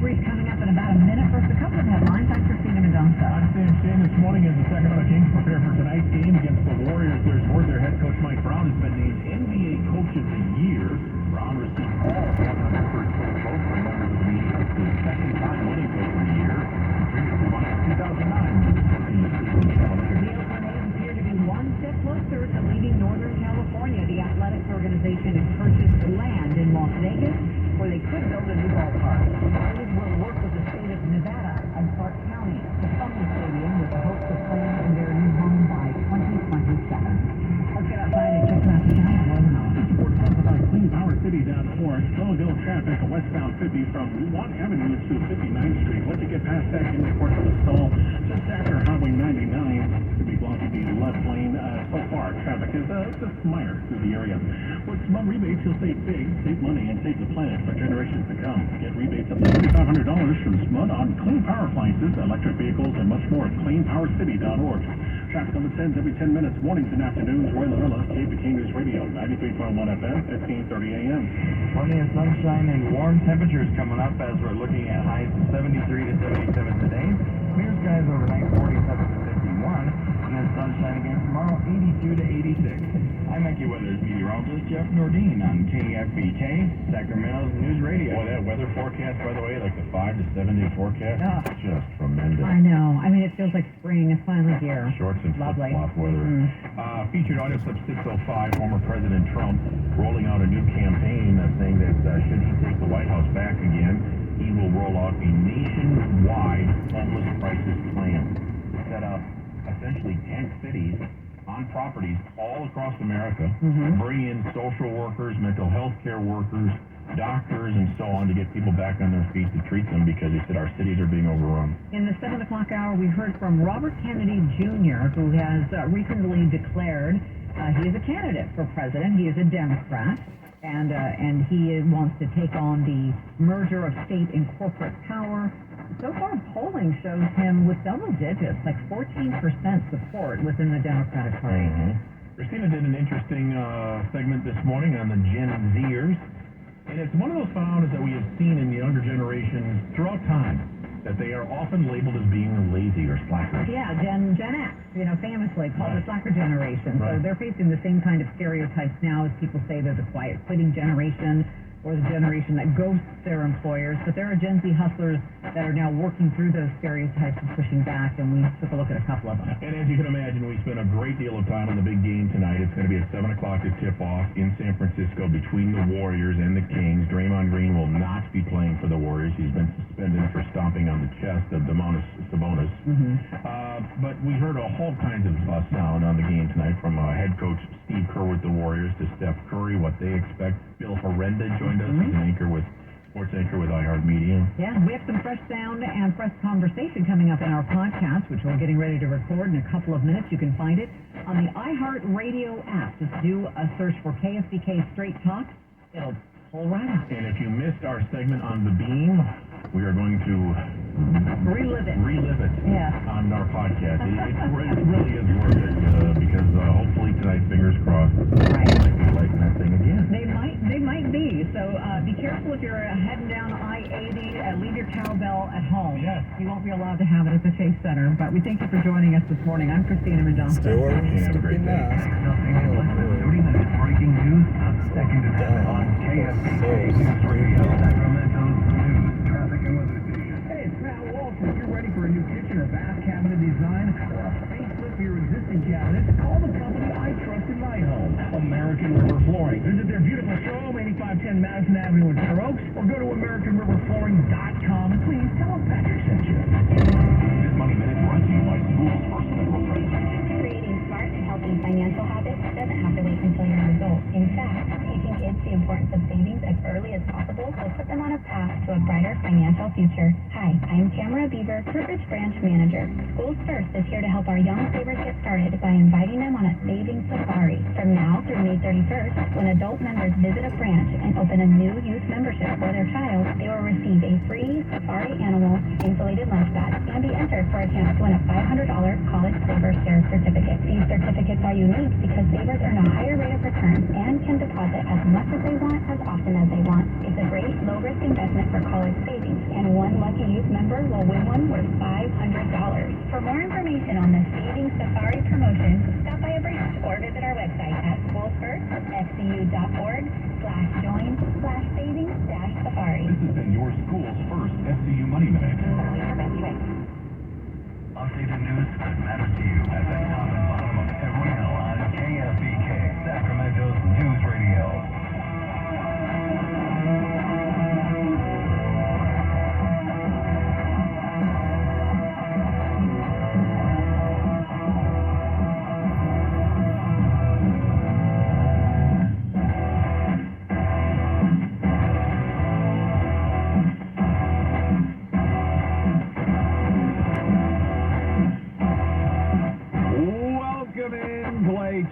brief coming up in about a minute. First, a couple of headlines. I'm Christina Mendonça. I'm Sam this morning as the Sacramento Kings prepare for tonight's game against the Warriors. There's word their head coach Mike Brown has been named NBA Coach of the Year. Brown received all 100 first coach votes from members of the media. It's his second time winning Coach of the Year. Previously won in 2009 when he was coaching the Cleveland Cavaliers. The Oakland A's appear to be one step closer to leaving Northern California. The athletics organization has purchased land in Las Vegas where they could build a new ballpark. The A's will work with the state of Nevada and Clark County to fund the stadium with the hopes of playing in their new home by 2027. Let's get outside and check traffic out. Support sponsored by CleanPowerCity.org. Slow traffic westbound 50 from Watt Avenue to 59th Street. Once you get past that, in the course of a stall just after Highway 99, to be blocking the left lane. So far, traffic is just minor through the area. With SMUD rebates, you'll save big, save money, and save the planet for generations to come. Get rebates up to $2,500 from SMUD on clean power appliances, electric vehicles, and much more at CleanPowerCity.org. Traffic on the 10s every 10 minutes, mornings and afternoons. Roy Lorella, KBK News Radio, 93.1 FM, 1530 AM. Plenty of sunshine and warm temperatures coming up as we're looking at highs of 73 to 77 today. Clear skies overnight, 47 to 51. And then sunshine again tomorrow, 82 to 86. I'm AccuWeather's meteorologist Jeff Nordine on KFBK, Sacramento's News Radio. Boy, that weather forecast, by the way, like the 5 to 7 day forecast, just tremendous. I know. I mean, it feels like spring is finally here. Shorts and flip-flop weather. Featured audio clip 605, former President Trump rolling out a new campaign saying that should he take the White House back again, he will roll out a nationwide homeless crisis plan. Set up essentially 10 cities on properties all across America, bring in social workers, mental health care workers, doctors, and so on to get people back on their feet to treat them because they said our cities are being overrun. In the 7 o'clock hour, we heard from Robert Kennedy Jr., who has recently declared he is a candidate for president. He is a Democrat, and he wants to take on the merger of state and corporate power. So far, polling shows him with double digits, like 14% support within the Democratic Party. Christina did an interesting segment this morning on the Gen Zers, and it's one of those phenomena that we have seen in the younger generations throughout time, that they are often labeled as being lazy or slackers. Yeah, Gen X, famously called the slacker generation. So they're facing the same kind of stereotypes now as people say they're the quiet quitting generation, or the generation that ghosts their employers, but there are Gen Z hustlers that are now working through those stereotypes and pushing back, and we took a look at a couple of them. And as you can imagine, we spent a great deal of time on the big game tonight. It's going to be at 7 o'clock to tip off in San Francisco between the Warriors and the Kings. Draymond Green will not be playing for the Warriors. He's been suspended for stomping on the chest of Sabonis. But we heard all kinds of sound on the game tonight, from head coach Steve Kerr with the Warriors to Steph Curry, what they expect. Bill Horrenda joined us. He's an sports anchor with iHeartMedia. Yeah, we have some fresh sound and fresh conversation coming up in our podcast, which we're getting ready to record in a couple of minutes. You can find it on the iHeartRadio app. Just do a search for KFBK Straight Talk. It'll pull right up. And if you missed our segment on the beam, we are going to relive it on our podcast. It really is worth it because hopefully tonight, fingers crossed, they might be lighting that thing again. They might be. So be careful if you're heading down I-80. Leave your cowbell at home. Yes. You won't be allowed to have it at the Chase Center. But we thank you for joining us this morning. I'm Christina Mendonça. Have a great day. Breaking news, second to 7 on KFBK News Radio, Sacramento's news, traffic, and weather station. Hey, it's Matt Walsh. If you're ready for a new kitchen or bath cabinet design or a facelift for your existing cabinet, call the company I trust in my home, American River Flooring. Visit their beautiful showroom, 8510 Madison Avenue in Fair Oaks, or go to AmericanRiverFlooring.com and please tell them Patrick sent you. This Money Minute brought to you by SchoolsFirst Federal Credit. Creating smart and healthy financial habits doesn't have to wait until you're an adult. In fact, teaching kids the importance of savings as early as possible will put them on a path to a brighter financial future. Hi, Hi, I'm Tamara Beaver, Fruitridge Branch Manager. Schools First is here to help our young savers get started by inviting them on a savings safari. From now through May 31st, when adult members visit a branch and open a new youth membership for their child, they will receive a free safari animal insulated lunch bag and be entered for a chance to win a $500 College Saver Share certificate. These certificates are unique because savers earn a higher rate of return and can deposit as much as they want as often as they want. It's a great low-risk investment for college savings, and one lucky youth member will win one worth $500. For more information on the Savings Safari promotion, stop by a branch or visit our website at schoolsfirst.fcu.org/join/savings-safari. This has been your School's First SCU Money Minute. Updated news that matters to you at the top and bottom of every hour on KFBK, Sacramento's News Radio.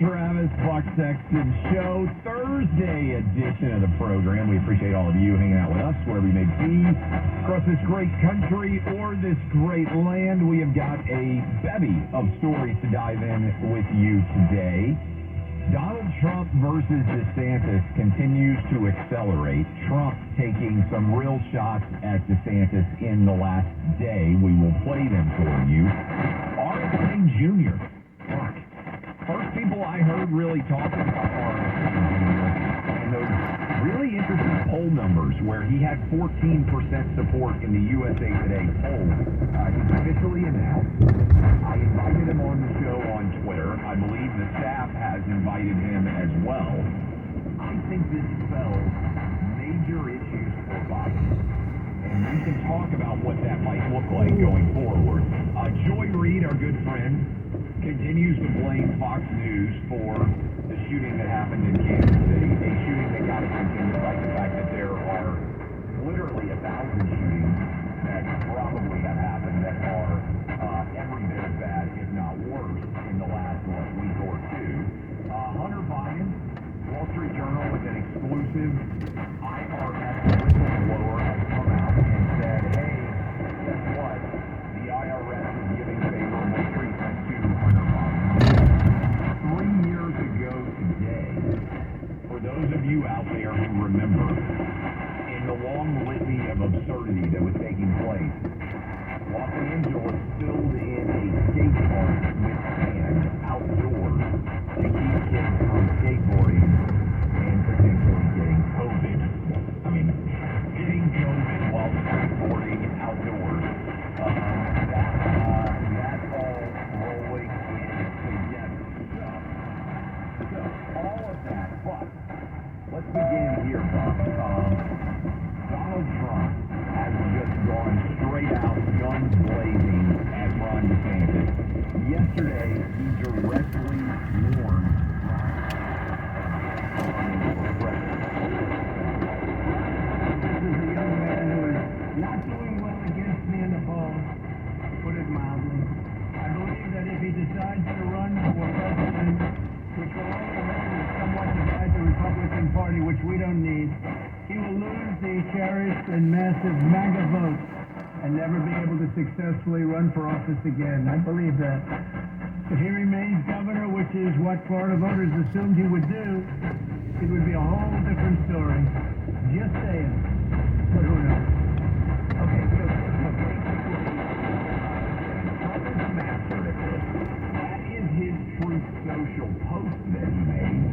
Travis Buck Sexton Show, Thursday edition of the program. We appreciate all of you hanging out with us wherever you may be across this great country or this great land. We have got a bevy of stories to dive in with you today. Donald Trump versus DeSantis continues to accelerate. Trump taking some real shots at DeSantis in the last day. We will play them for you. RFK Jr. First people I heard really talking about RFK Jr. and those really interesting poll numbers where he had 14% support in the USA Today poll. He's officially announced. I invited him on the show on Twitter. I believe the staff has invited him as well. I think this spells major issues for Biden. And we can talk about what that might look like going forward. Joy Reid, our good friend, continues to blame Fox News for the shooting that happened in Kansas City, a shooting that got attention despite the fact that there are literally 1,000 shootings that probably have happened that are every bit as bad, if not worse, in the last week or two. Hunter Biden, Wall Street Journal with an exclusive IRS whistleblower has come out and said, hey, guess what? The IRS is giving favorable treatment to Hunter Biden. 3 years ago today, for those of you out there who remember, in the long litany of absurdity that was taking place, Los Angeles filled in a skate park with sand outdoors to keep kids from skateboarding and potentially getting COVID. I mean, getting COVID while skateboarding outdoors. That's all rolling in together. So all of that, but let's begin here, Bob. Donald Trump has just gone straight out, guns blazing at Ron DeSantis. Yesterday, he directly warned this is a young man who is not doing well against me in the polls, put it mildly. I believe that if he decides to run for president, which will only somewhat divide the Republican Party, which we don't need, he will lose the cherished and massive MAGA vote and never be able to successfully run for office again. I believe that. If he remains governor, which is what Florida voters assumed he would do, it would be a whole different story. Just saying. But who knows? Okay, so basically, Trump is a master at this. That is his Truth Social post that he made,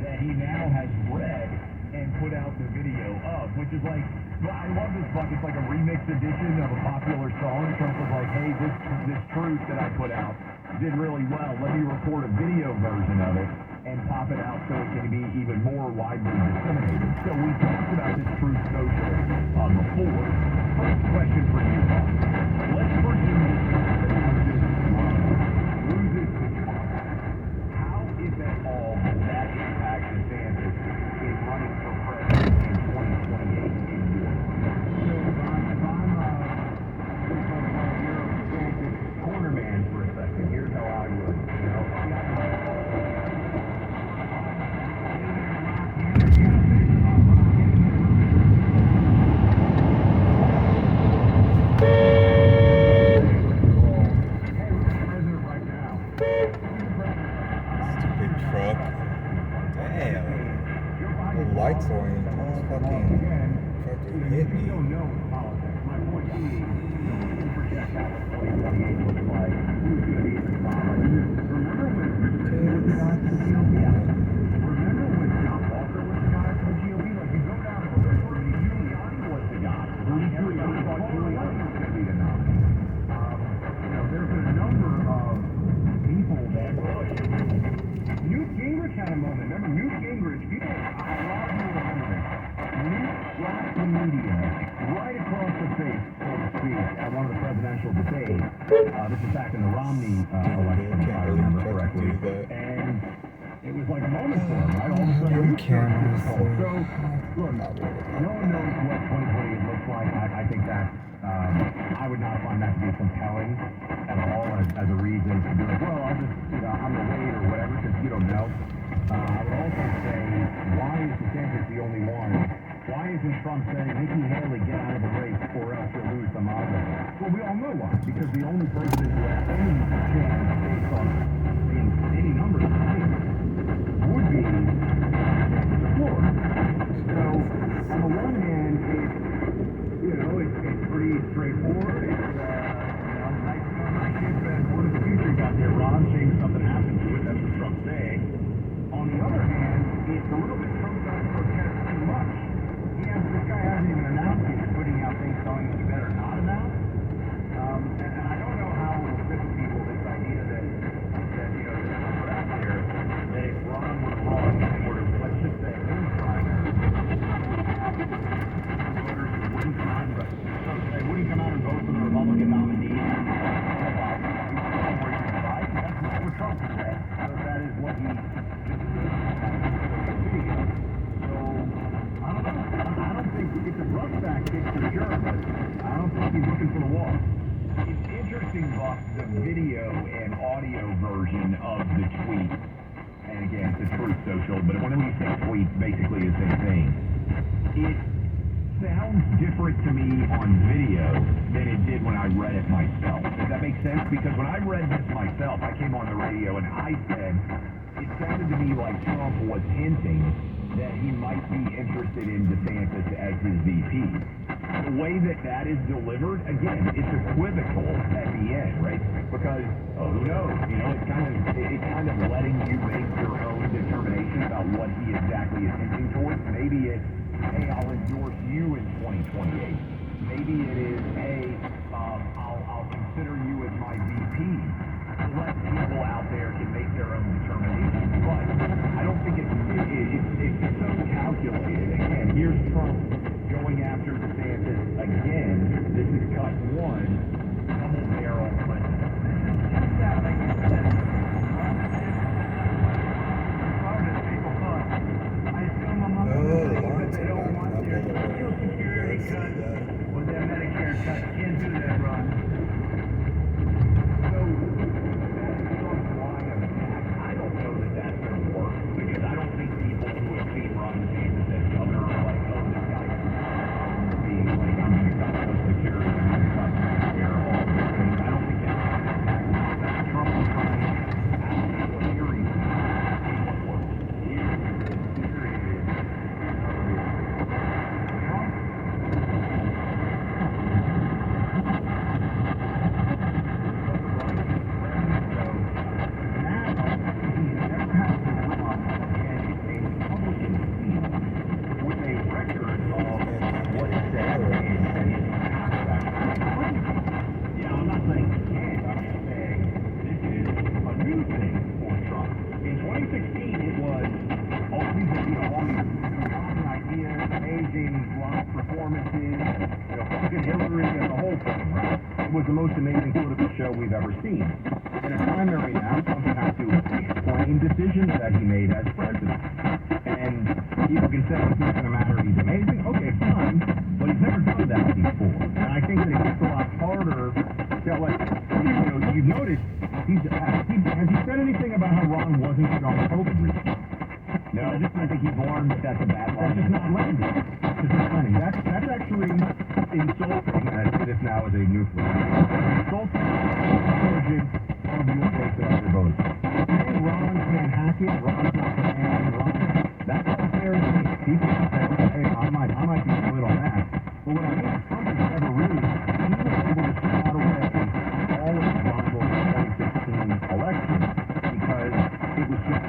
that he now has read and put out the video of, which is like, I love this book. It's like a remix edition of a popular song. Trump was like, hey, this truth that I put out did really well. Let me record a video version of it and pop it out so it can be even more widely disseminated. So we talked about this Truth Social before. First question for you, Bob. Let's presume loses to Trump. How, if at all, will that impact DeSantis in running for president in 2028 in your opinion? So if I'm guy for the GOP? Remember when John Walker was the guy for the GOP? Like, you go down the list, I mean, Giuliani was the guy. Everybody thought Giuliani was going to be the nominee. There's been a number of people that Newt Gingrich had a moment. Remember, Newt Gingrich, people, a lot of people remember this. Newt slapped the media right across the face, so to speak, at one of the presidential debates. This is back in the Romney election, if I remember correctly. And it was like a moment for him, right? All of a sudden, Newt started to get cold. So, look, no one knows what 2020 looks like. I think that I would not find that to be compelling at all as a reason to be like, well, I'll just, I'm going to wait or whatever, because you don't know. I would also say, why is DeSantis the only one? Why isn't Trump saying, Nikki Haley, get out of the race or else you'll lose the Maga? Well, we all know why. Because the only person who has any chance based on any numbers of things would be DeSantis of Florida. So, on the one hand, it's pretty straightforward. It's, nice kids that what if the future got there, Ron, saying something happened to it. That's what Trump's saying. On the other hand, it's a little bit Trump does protest too much. This guy hasn't even announced it. He's putting out things telling him he better not announce. And I don't know how it will fit with people, this idea that this put out there, that if Ron were to run and were to, let's just say, win primary, voters wouldn't come out and vote for the Republican nominee. That's not what Trump said. So that is what he I don't think it's a rough back kick for sure, but I don't think he's looking for the wall. It's interesting, Buck, the video and audio version of the tweet. And again, it's a Truth Social, but when we say tweet, basically the same thing. It sounds different to me on video than it did when I read it myself. Does that make sense? Because when I read this myself, I came on the radio and I said, it sounded to me like Trump was hinting that he might be interested in DeSantis as his VP. The way that is delivered, again, it's equivocal at the end, right? Because, who knows? It's kind of letting you make your own determination about what he exactly is hinting towards. Maybe it's, hey, I'll endorse you in 2028. Maybe it is, hey, I'll consider you as my VP. Let people out there can make their own determination. But I don't think it's so calculated. Again, here's Trump going after DeSantis again. This is cut one. Double barrel. But this is just that, like you said. People thought, I assume among other things that they don't want their Social Security cut or their Medicare cut. Can't do that, Ron. So, I don't know that that's going to work because I don't think people who have seen Ron DeSantis as governor are like, oh, this guy is being like, I'm going to cut Social Security, I'm going to cut Medicare, all of those things. I don't think that's Trump is trying to allocate what hearing what works. Here it is. Was the most amazing political show we've ever seen. In a primary now, Trump has to explain decisions that he made as president. And people can say it's not going to matter, he's amazing. Okay, fine, but he's never done that before. And I think that it gets a lot harder. You've noticed, has he said anything about how Ron wasn't good on COVID research? No, I think he's warned that that's a bad line. That's just not landing. That's actually insulting. I see this now as a new flag. Insulting intelligence of your face after voting. Ron can't hack it. Ron's not the man. That's not fair to me. People can say, hey, I might be split on that. But what I mean is Trump has never really, he was able to swat away all of the Ron 2016 election because it was just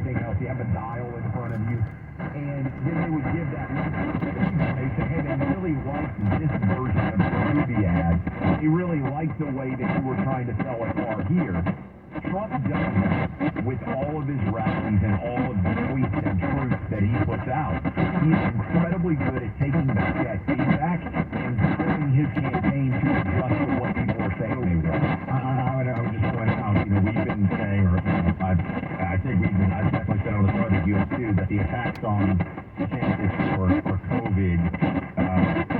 everything else. You have a dial in front of you. And then they would give that. They say, hey, they really liked this version of the movie ad. They really liked the way that you were trying to sell a car here. Trump does that with all of his rallies and all of the tweets and truths that he puts out. He is incredibly good at taking back that feedback and flipping his campaign to adjust to what people are saying they want. I would just point out, we've been saying, or I think I've definitely said on the start of US too, that the attacks on DeSantis for COVID,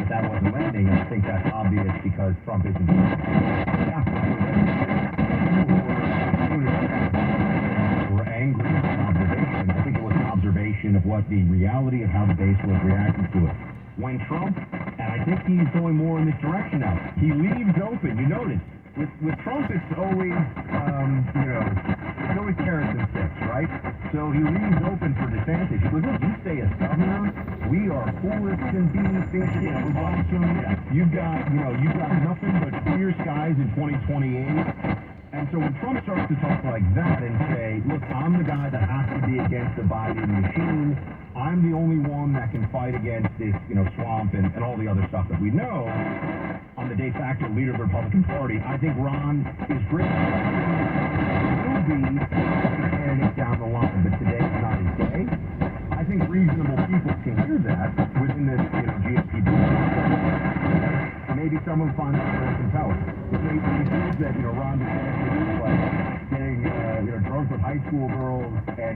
that wasn't landing, and I think that's obvious because Trump isn't. Were angry at an observation. I think it was an observation of what the reality of how the base was reacting to it. When Trump, and I think he's going more in this direction now, he leaves open. You notice, with Trump, it's always, it's always carrots and sticks, right? So he leaves open for DeSantis. He goes, look, you stay as governor, we are cool as can be, things are awesome. You've got nothing but clear skies in 2028. And so when Trump starts to talk like that and say, look, I'm the guy that has to be against the Biden machine, I'm the only one that can fight against this, swamp and all the other stuff that we know, I'm the de facto leader of the Republican Party, I think Ron is great. He will be a candidate down the line, but today is not his day. I think reasonable people can hear that within this, GSP. Maybe someone finds it very compelling. Maybe he thinks that, Ron DeSantis is like getting, drunk with high school girls and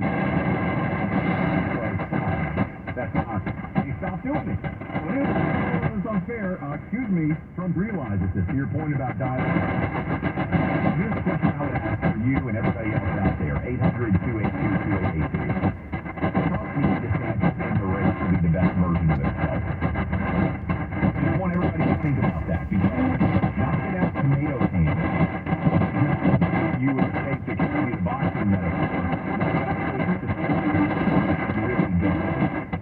that's not. He stopped doing it. Well, it's unfair. Excuse me, Trump realizes this. To your point about dialogue. Here's a question I would ask for you and everybody else out there. 800-282-2883. Trump needs DeSantis in the race to be the best version of himself. I want everybody to think about that because knocking out tomato cans, you would take the boxing metaphor. Really good.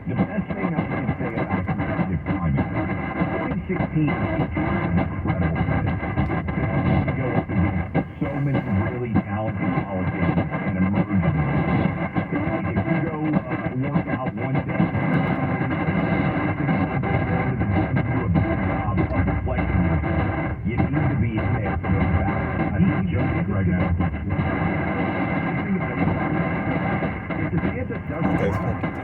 The best thing I can say about a competitive primary, 2016 is an incredible race. You go up against so many really talented politicians and emerging. If you go work out one day, you need to be in there for those battles. I think you're joking right now. Okay.